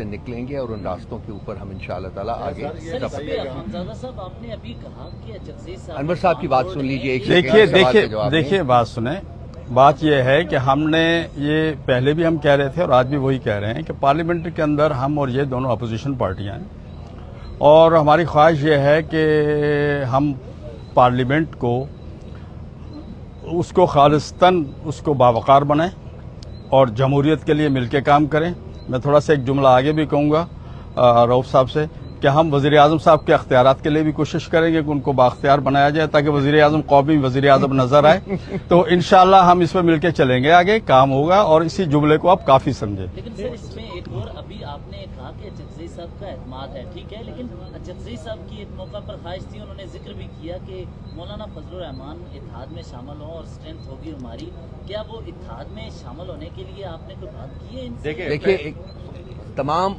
سے نکلیں گے اور ان راستوں کے اوپر ہم انشاءاللہ تعالیٰ آگے حمزادہ صاحب آپ نے ابھی کہا کہ جگزیش صاحب انور صاحب کی بات سن لیجیے. ایک سوال کا جواب دیں. دیکھیے بات سنیں. بات یہ ہے کہ ہم نے یہ پہلے بھی ہم کہہ رہے تھے اور آج بھی وہی کہہ رہے ہیں کہ پارلیمنٹ کے اندر ہم اور یہ دونوں اپوزیشن پارٹیاں ہیں اور ہماری خواہش یہ ہے کہ ہم پارلیمنٹ کو اس کو خالصتاً اس کو باوقار بنائیں اور جمہوریت کے لیے مل کے کام کریں. میں تھوڑا سا ایک جملہ آگے بھی کہوں گا رؤف صاحب سے کہ ہم وزیر اعظم صاحب کے اختیارات کے لیے بھی کوشش کریں گے کہ ان کو بااختیار بنایا جائے تاکہ وزیر اعظم قومی وزیر اعظم نظر آئے. تو انشاءاللہ ہم اس پہ مل کے چلیں گے, آگے کام ہوگا اور اسی جملے کو آپ کافی سمجھیں. لیکن سر اس میں ایک اور ابھی آپ نے کہا کہ جگزیش صاحب کا اعتماد ہے, ٹھیک ہے, لیکن جگزیش صاحب کی ایک موقع پر خواہش تھی, انہوں نے ذکر بھی کیا کہ مولانا فضل الرحمان اتحاد میں شامل ہوں اور اسٹرینتھ ہوگی ہماری. کیا وہ اتحاد میں شامل ہونے کے لیے آپ نے کوئی بات کی ہے ان سے؟ دیکھیے تمام